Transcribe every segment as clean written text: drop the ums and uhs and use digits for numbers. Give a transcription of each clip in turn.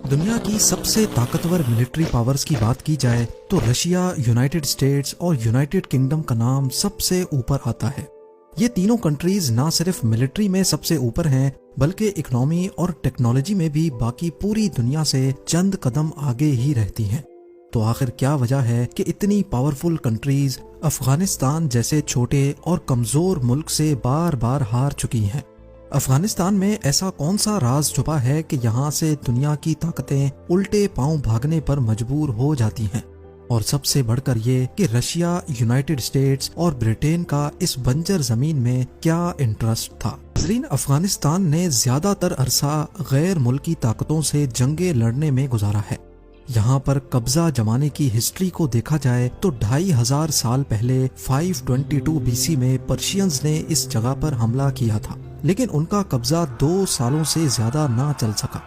दुनिया की सबसे ताकतवर मिलिट्री पावर्स की बात की जाए तो रशिया, यूनाइटेड स्टेट्स और यूनाइटेड किंगडम का नाम सबसे ऊपर आता है। ये तीनों कंट्रीज ना सिर्फ मिलिट्री में सबसे ऊपर हैं, बल्कि इकोनॉमी और टेक्नोलॉजी में भी बाकी पूरी दुनिया से चंद कदम आगे ही रहती हैं। तो आखिर क्या वजह है कि इतनी पावरफुल कंट्रीज अफगानिस्तान जैसे छोटे और कमजोर मुल्क से बार बार हार चुकी हैं? अफगानिस्तान में ऐसा कौन सा राज छुपा है कि यहाँ से दुनिया की ताकतें उल्टे पांव भागने पर मजबूर हो जाती हैं? और सबसे बढ़कर ये कि रशिया, यूनाइटेड स्टेट्स और ब्रिटेन का इस बंजर जमीन में क्या इंटरेस्ट था? अफगानिस्तान ने ज्यादातर अरसा गैर मुल्की ताकतों से जंगे लड़ने में गुजारा है। यहाँ पर कब्जा जमाने की हिस्ट्री को देखा जाए तो 2500 साल पहले 522 बीसी में पर्शियंस ने इस जगह पर हमला किया था, लेकिन उनका कब्जा 2 सालों से ज्यादा ना चल सका।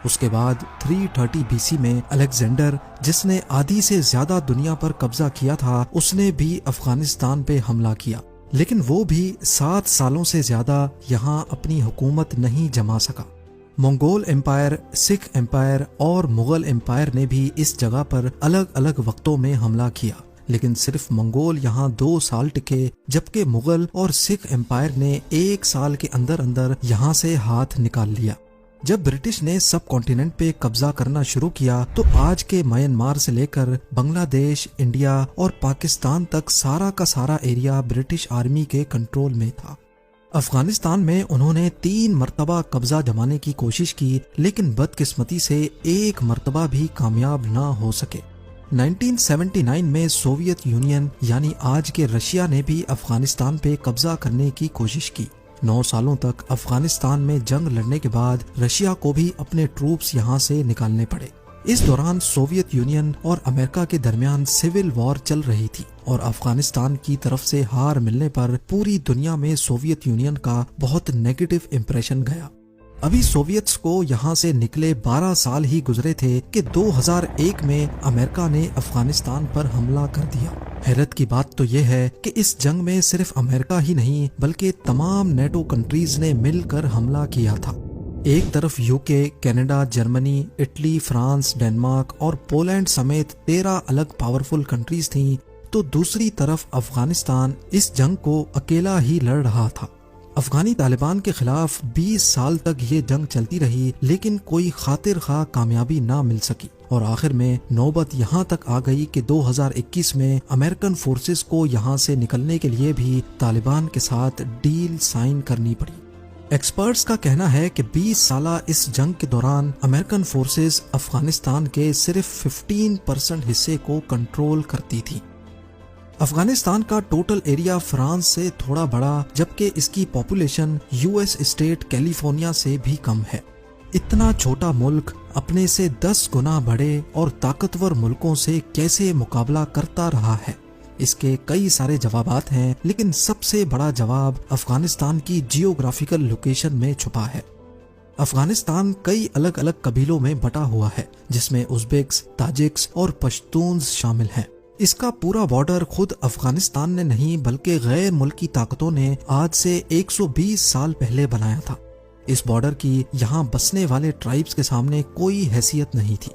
उसके बाद 330 बीसी में अलेक्जेंडर, जिसने आधी से ज्यादा दुनिया पर कब्जा किया था, उसने भी अफगानिस्तान पे हमला किया, लेकिन वो भी 7 सालों से ज्यादा यहाँ अपनी हुकूमत नहीं जमा सका। मंगोल एम्पायर, सिख एम्पायर और मुगल एम्पायर ने भी इस जगह पर अलग अलग वक्तों में हमला किया, लेकिन सिर्फ मंगोल यहाँ 2 साल टिके, जबकि मुगल और सिख एम्पायर ने 1 साल के अंदर अंदर यहाँ से हाथ निकाल लिया। जब ब्रिटिश ने सब कॉन्टिनेंट पे कब्जा करना शुरू किया तो आज के म्यांमार से लेकर बांग्लादेश, इंडिया और पाकिस्तान तक सारा का सारा एरिया ब्रिटिश आर्मी के कंट्रोल में था। अफगानिस्तान में उन्होंने 3 मरतबा कब्जा जमाने की कोशिश की, लेकिन बदकिस्मती से 1 मरतबा भी कामयाब ना हो सके। 1979 में सोवियत यूनियन यानी आज के रशिया ने भी अफगानिस्तान पे कब्जा करने की कोशिश की। 9 सालों तक अफगानिस्तान में जंग लड़ने के बाद रशिया को भी अपने ट्रूप्स यहाँ से निकालने पड़े। इस दौरान सोवियत यूनियन और अमेरिका के दरमियान सिविल वॉर चल रही थी और अफगानिस्तान की तरफ से हार मिलने पर पूरी दुनिया में सोवियत यूनियन का बहुत नेगेटिव इंप्रेशन गया। अभी सोवियत्स को यहाँ से निकले 12 साल ही गुजरे थे कि 2001 में अमेरिका ने अफगानिस्तान पर हमला कर दिया। हैरत की बात तो यह है कि इस जंग में सिर्फ अमेरिका ही नहीं बल्कि तमाम नेटो कंट्रीज ने मिलकर हमला किया था। एक तरफ UK, Canada, Germany, Italy, France, Denmark और पोलैंड समेत 13 अलग पावरफुल कंट्रीज थीं, तो दूसरी तरफ अफगानिस्तान इस जंग को अकेला ही लड़ रहा था। अफगानी तालिबान के खिलाफ 20 साल तक ये जंग चलती रही, लेकिन कोई खातिर खा कामयाबी ना मिल सकी और आखिर में नौबत यहाँ तक आ गई कि 2021 में अमेरिकन फोर्सेस को यहाँ से निकलने के लिए भी तालिबान के साथ डील साइन करनी पड़ी। एक्सपर्ट्स का कहना है कि 20 साला इस जंग के दौरान अमेरिकन फोर्सेस अफगानिस्तान के सिर्फ 15% हिस्से को कंट्रोल करती थी। अफगानिस्तान का टोटल एरिया फ्रांस से थोड़ा बड़ा, जबकि इसकी पॉपुलेशन यूएस स्टेट कैलिफोर्निया से भी कम है। इतना छोटा मुल्क अपने से 10 गुना बड़े और ताकतवर मुल्कों से कैसे मुकाबला करता रहा है? इसके कई सारे जवाबात हैं, लेकिन सबसे बड़ा जवाब अफगानिस्तान की जियोग्राफिकल लोकेशन में छुपा है। अफगानिस्तान कई अलग अलग कबीलों में बटा हुआ है, जिसमें उज़्बेक्स, ताजिक्स और पश्तून्स शामिल हैं। इसका पूरा बॉर्डर खुद अफगानिस्तान ने नहीं बल्कि गैर मुल्की ताकतों ने आज से 120 साल पहले बनाया था। इस बॉर्डर की यहाँ बसने वाले ट्राइब्स के सामने कोई हैसियत नहीं थी।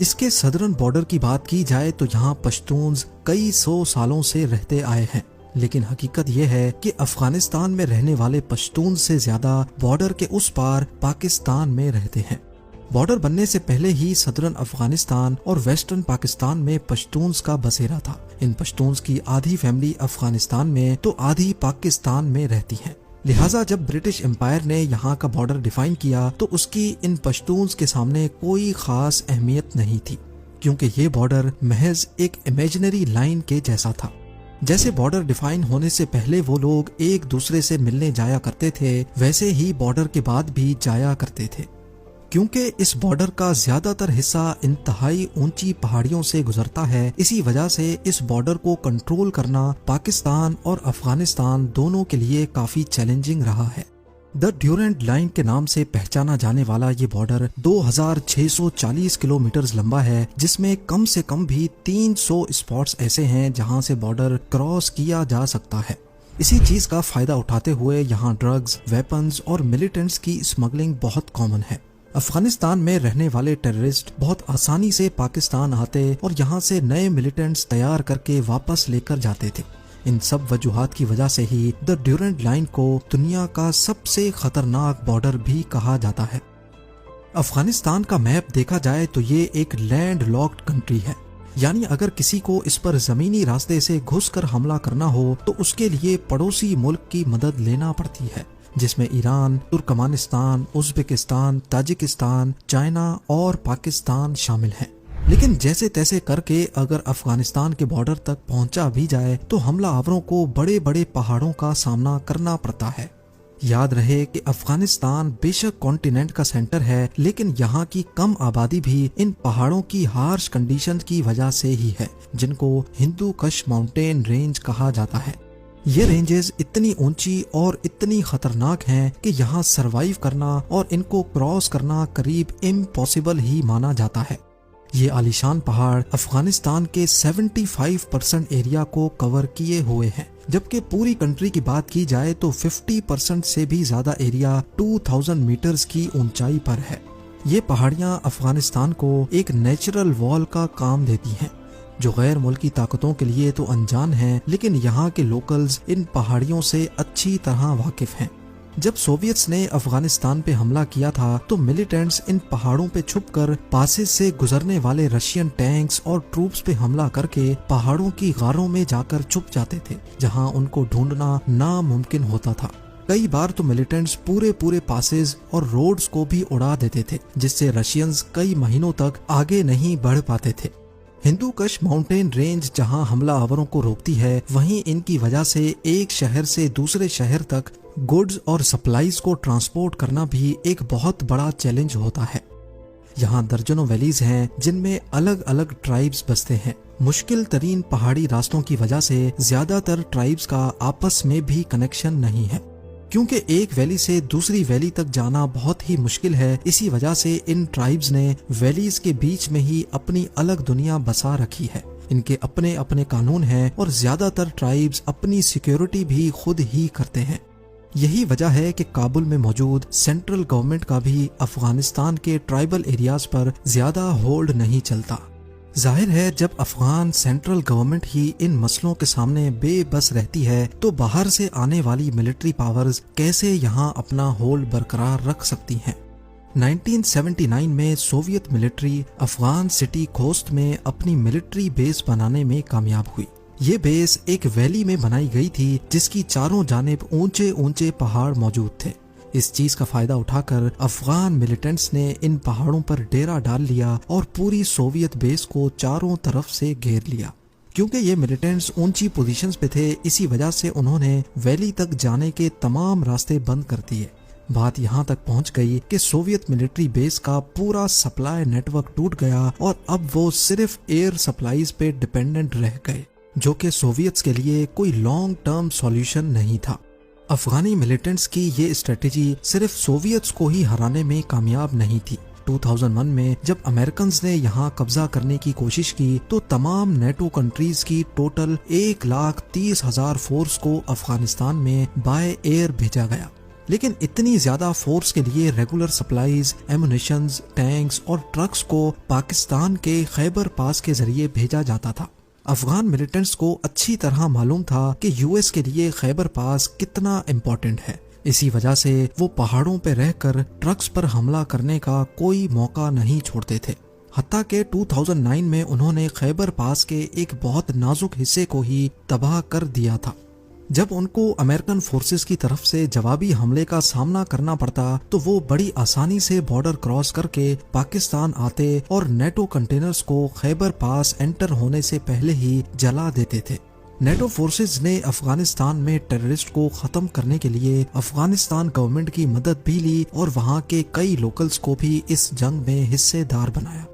इसके सदर्न बॉर्डर की बात की जाए तो यहाँ पश्तून्स कई 100 सालों से रहते आए हैं, लेकिन हकीकत यह है कि अफगानिस्तान में रहने वाले पश्तून से ज्यादा बॉर्डर के उस पार पाकिस्तान में रहते हैं। बॉर्डर बनने से पहले ही सदर्न अफगानिस्तान और वेस्टर्न पाकिस्तान में पश्तून्स का बसेरा था। इन पश्तून्स की आधी फैमिली अफगानिस्तान में तो आधी पाकिस्तान में रहती है। लिहाजा जब ब्रिटिश एम्पायर ने यहाँ का बॉर्डर डिफाइन किया तो उसकी इन पश्तून्स के सामने कोई खास अहमियत नहीं थी, क्योंकि ये बॉर्डर महज एक इमेजिनरी लाइन के जैसा था। जैसे बॉर्डर डिफाइन होने से पहले वो लोग एक दूसरे से मिलने जाया करते थे, वैसे ही बॉर्डर के बाद भी जाया करते थे। क्योंकि इस बॉर्डर का ज्यादातर हिस्सा इंतहाई ऊंची पहाड़ियों से गुजरता है, इसी वजह से इस बॉर्डर को कंट्रोल करना पाकिस्तान और अफगानिस्तान दोनों के लिए काफी चैलेंजिंग रहा है। द ड्यूरेंट लाइन के नाम से पहचाना जाने वाला ये बॉर्डर 2640 किलोमीटर लंबा है, जिसमें कम से कम भी 300 स्पॉट्स ऐसे हैं जहां से बॉर्डर क्रॉस किया जा सकता है। इसी चीज का फायदा उठाते हुए यहाँ ड्रग्स, वेपन्स और मिलिटेंट्स की स्मगलिंग बहुत कॉमन है। अफगानिस्तान में रहने वाले टेररिस्ट बहुत आसानी से पाकिस्तान आते और यहाँ से नए मिलिटेंट्स तैयार करके वापस लेकर जाते थे। इन सब वजूहात की वजह से ही द ड्यूरेंट लाइन को दुनिया का सबसे खतरनाक बॉर्डर भी कहा जाता है। अफगानिस्तान का मैप देखा जाए तो ये एक लैंड लॉक्ड कंट्री है, यानी अगर किसी को इस पर जमीनी रास्ते से घुसकर हमला करना हो तो उसके लिए पड़ोसी मुल्क की मदद लेना पड़ती है, जिसमें Iran, Turkmenistan, Uzbekistan, Tajikistan, China और पाकिस्तान शामिल हैं। लेकिन जैसे तैसे करके अगर अफगानिस्तान के बॉर्डर तक पहुंचा भी जाए तो हमलावरों को बड़े बड़े पहाड़ों का सामना करना पड़ता है। याद रहे कि अफगानिस्तान बेशक कॉन्टिनेंट का सेंटर है, लेकिन यहाँ की कम आबादी भी इन पहाड़ों की हार्श कंडीशन की वजह से ही है, जिनको हिंदू कश माउंटेन रेंज कहा जाता है। ये रेंजेस इतनी ऊंची और इतनी खतरनाक हैं कि यहाँ सरवाइव करना और इनको क्रॉस करना करीब इम्पॉसिबल ही माना जाता है। ये आलीशान पहाड़ अफगानिस्तान के 75% एरिया को कवर किए हुए हैं, जबकि पूरी कंट्री की बात की जाए तो 50% से भी ज्यादा एरिया 2000 मीटर्स की ऊंचाई पर है। ये पहाड़ियाँ अफगानिस्तान को एक नेचुरल वॉल का काम देती हैं, जो गैर मुल्की ताकतों के लिए तो अनजान हैं, लेकिन यहाँ के लोकल्स इन पहाड़ियों से अच्छी तरह वाकिफ हैं। जब सोवियट्स ने अफगानिस्तान पे हमला किया था तो मिलिटेंट्स इन पहाड़ों पे छुपकर पासेस से गुजरने वाले रशियन टैंक्स और ट्रूप्स पे हमला करके पहाड़ों की गारों में जाकर छुप जाते थे, जहां उनको ढूंढना नामुमकिन होता था। कई बार तो मिलिटेंट्स पूरे पासेस और रोड्स को भी उड़ा देते थे, जिससे रशियंस कई महीनों तक आगे नहीं बढ़ पाते थे। हिंदू कश माउंटेन रेंज जहां हमलावरों को रोकती है, वहीं इनकी वजह से एक शहर से दूसरे शहर तक गुड्स और सप्लाईज को ट्रांसपोर्ट करना भी एक बहुत बड़ा चैलेंज होता है। यहाँ दर्जनों वैलीज हैं जिनमें अलग अलग ट्राइब्स बसते हैं। मुश्किल तरीन पहाड़ी रास्तों की वजह से ज्यादातर ट्राइब्स का आपस में भी कनेक्शन नहीं है, क्योंकि एक वैली से दूसरी वैली तक जाना बहुत ही मुश्किल है। इसी वजह से इन ट्राइब्स ने वैलीज के बीच में ही अपनी अलग दुनिया बसा रखी है। इनके अपने अपने कानून हैं और ज्यादातर ट्राइब्स अपनी सिक्योरिटी भी खुद ही करते हैं। यही वजह है कि काबुल में मौजूद सेंट्रल गवर्नमेंट का भी अफगानिस्तान के ट्राइबल एरियाज पर ज्यादा होल्ड नहीं चलता। जाहिर है, जब अफगान सेंट्रल गवर्नमेंट ही इन मसलों के सामने बेबस रहती है तो बाहर से आने वाली मिलिट्री पावर्स कैसे यहाँ अपना होल्ड बरकरार रख सकती हैं। 1979 में Soviet military Afghan city Khost में अपनी मिलिट्री बेस बनाने में कामयाब हुई। ये बेस एक वैली में बनाई गई थी, जिसकी चारों जानिब ऊंचे ऊंचे पहाड़ मौजूद थे। इस चीज का फायदा उठाकर अफगान मिलिटेंट्स ने इन पहाड़ों पर डेरा डाल लिया और पूरी सोवियत बेस को चारों तरफ से घेर लिया। क्योंकि ये मिलिटेंट्स ऊंची पोजीशंस पे थे, इसी वजह से उन्होंने वैली तक जाने के तमाम रास्ते बंद कर दिए। बात यहाँ तक पहुँच गई कि सोवियत मिलिट्री बेस का पूरा सप्लाई नेटवर्क टूट गया और अब वो सिर्फ एयर सप्लाईज पे डिपेंडेंट रह गए, जो कि सोवियट्स के लिए कोई लॉन्ग टर्म सॉल्यूशन नहीं था। अफगानी मिलिटेंट्स की ये स्ट्रेटेजी सिर्फ सोवियट्स को ही हराने में कामयाब नहीं थी। 2001 में जब अमेरिकन्स ने यहाँ कब्जा करने की कोशिश की तो तमाम नेटो कंट्रीज की टोटल 1,30,000 फोर्स को अफगानिस्तान में बाय एयर भेजा गया। लेकिन इतनी ज्यादा फोर्स के लिए रेगुलर सप्लाईज, एमुनिशंस, टैंक्स और ट्रक्स को पाकिस्तान के खैबर पास के जरिए भेजा जाता था। अफगान मिलिटेंट्स को अच्छी तरह मालूम था कि यूएस के लिए खैबर पास कितना इम्पोर्टेंट है। इसी वजह से वो पहाड़ों पे रहकर ट्रक्स पर हमला करने का कोई मौका नहीं छोड़ते थे। हत्ता के 2009 में उन्होंने खैबर पास के एक बहुत नाजुक हिस्से को ही तबाह कर दिया था। जब उनको अमेरिकन फोर्सेस की तरफ से जवाबी हमले का सामना करना पड़ता तो वो बड़ी आसानी से बॉर्डर क्रॉस करके पाकिस्तान आते और नेटो कंटेनर्स को खैबर पास एंटर होने से पहले ही जला देते थे। नेटो फोर्सेस ने अफगानिस्तान में टेररिस्ट को खत्म करने के लिए अफगानिस्तान गवर्नमेंट की मदद भी ली और वहाँ के कई लोकल्स को भी इस जंग में हिस्सेदार बनाया।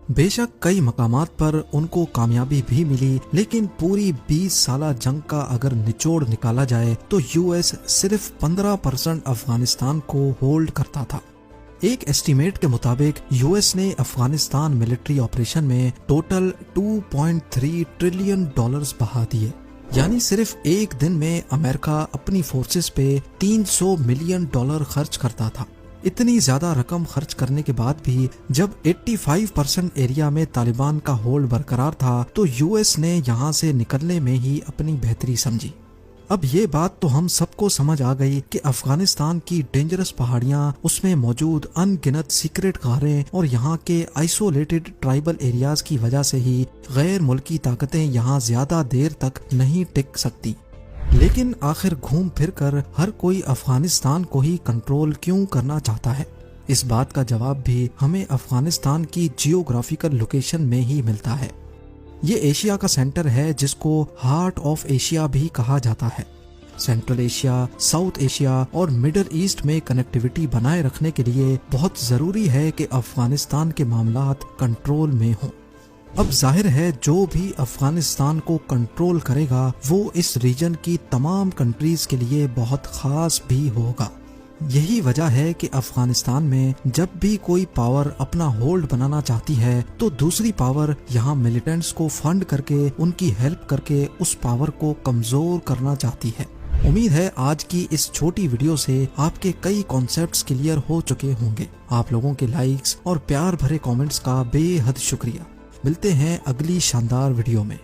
बेशक कई मकामात पर उनको कामयाबी भी मिली, लेकिन पूरी 20 साला जंग का अगर निचोड़ निकाला जाए तो यूएस सिर्फ 15% अफगानिस्तान को होल्ड करता था। एक एस्टीमेट के मुताबिक यूएस ने अफगानिस्तान मिलिट्री ऑपरेशन में टोटल $2.3 ट्रिलियन बहा दिए, यानी सिर्फ एक दिन में अमेरिका अपनी फोर्सेस पे $300 मिलियन खर्च करता था। इतनी ज्यादा रकम खर्च करने के बाद भी जब 85% एरिया में तालिबान का होल्ड बरकरार था तो यूएस ने यहाँ से निकलने में ही अपनी बेहतरी समझी। अब ये बात तो हम सबको समझ आ गई कि अफगानिस्तान की डेंजरस पहाड़ियां, उसमें मौजूद अनगिनत सीक्रेट गारें और यहाँ के आइसोलेटेड ट्राइबल एरियाज की वजह से ही गैर मुल्की ताकतें यहाँ ज्यादा देर तक नहीं टिक सकती। लेकिन आखिर घूम फिर कर हर कोई अफगानिस्तान को ही कंट्रोल क्यों करना चाहता है? इस बात का जवाब भी हमें अफगानिस्तान की जियोग्राफिकल लोकेशन में ही मिलता है। ये एशिया का सेंटर है जिसको हार्ट ऑफ एशिया भी कहा जाता है। सेंट्रल एशिया, साउथ एशिया और मिडल ईस्ट में कनेक्टिविटी बनाए रखने के लिए बहुत जरूरी है कि अफगानिस्तान के मामलात कंट्रोल में हों। अब जाहिर है जो भी अफगानिस्तान को कंट्रोल करेगा वो इस रीजन की तमाम कंट्रीज के लिए बहुत खास भी होगा। यही वजह है कि अफगानिस्तान में जब भी कोई पावर अपना होल्ड बनाना चाहती है तो दूसरी पावर यहाँ मिलिटेंट्स को फंड करके, उनकी हेल्प करके उस पावर को कमजोर करना चाहती है। उम्मीद है आज की इस छोटी वीडियो से आपके कई कॉन्सेप्ट्स क्लियर हो चुके होंगे। आप लोगों के लाइक्स और प्यार भरे कमेंट्स का बेहद शुक्रिया। मिलते हैं अगली शानदार वीडियो में।